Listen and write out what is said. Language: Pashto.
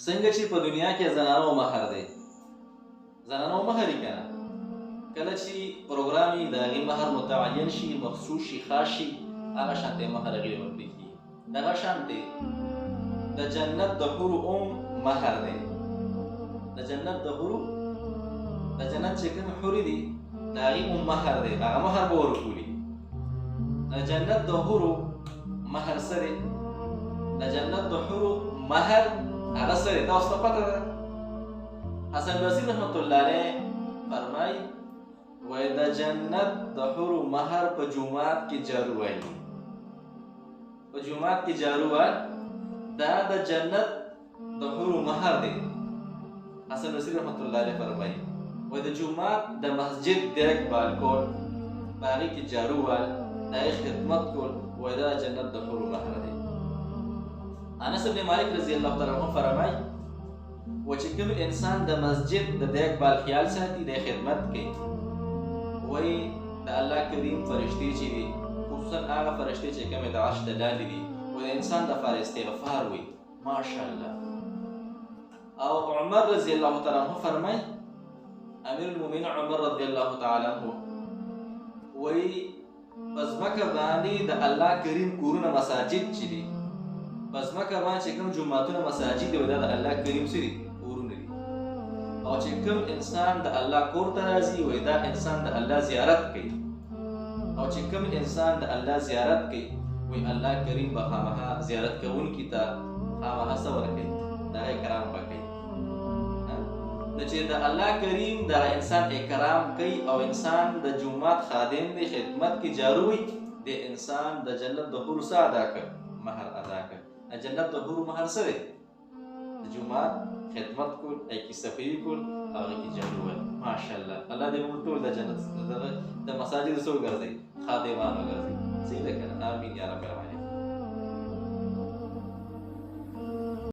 څنګه چې په دنیا کې زنانو مهر دی، زنانو مهر یې کنه کله چې پروګرام یې د هغې مهر متعین شي، مخصوص شي، خاص شي، هغه شانتې مهر هغې ته ورکړل کېږي. دغه شانتې د جنت د حورو مهر دی. د جنت د حورو، د جنت چې کوم حورې دي د هغې مهر دی، هغه مهر به ورکولي. د جنت د حورو مهر څه دی؟ د جنت د حورو مهر هغه څه دی؟ تاسو ته پته ده؟ حسن بصري رحمت الله علیه فرمایي وایي د جنت د حورو مهر په جومات کې جارو وهي. په جومات کې جارو وهل دا د جنت د حورو مهر دی. حسن بصري رحمت الله علیه فرمایي وایي د جومات د مسجد دیګ بال کول، په هغې کې جارو وهل، د هغې خدمت کول، وایي دا د جنت د حورو مهر دی. انس بن مالک رضی الله تعالی عنه فرمایي و چې کوم انسان د مسجد د دیګ بال خیال ساتي، د خدمت کوي، وایي د الله کریم فرشتې چې دي، خصوصا هغه فرشتې چې کومې د عرش د لاندې دي، وایي د انسان دپاره استغفار وایي ماشاءالله. او عمر رضی الله تعالی عنه فرمایي، امیر المؤمنین عمر رضی الله تعالی عنه وایي په ځمکه باندې د الله کریم کورونه مساجد چې دي، په ځمکه باندې چې کوم جوماتونه مساجد دي، دا د الله کریم څه دي؟ کورونه دي. او چې کوم انسان د الله کور ته راځي، وایي دا انسان د الله زیارت کوي. او چې کوم انسان د الله زیارت کوي، وایي الله کریم به خامخا زیارت کوونکي ته خامخا څه ورکوي؟ د هغه اکرام به کوي. نو چې د الله کریم د انسان اکرام کوي او انسان د جومات خادم دی، خدمت کې جارو وي، د انسان د جنت د حورو څه ادا کړ؟ مهر ادا کړ. د جنت د حورو مهر څه دی؟ د جومات خدمت کول، هغې کې صفایي کول، هغې کې جارو وهل. ماشاءالله الله دې موږ ټول د جنت د مساجدو څه وګرځوي؟ خادمان وګرځوي. صحیح ده که نه؟ آمین یا رب العالمین.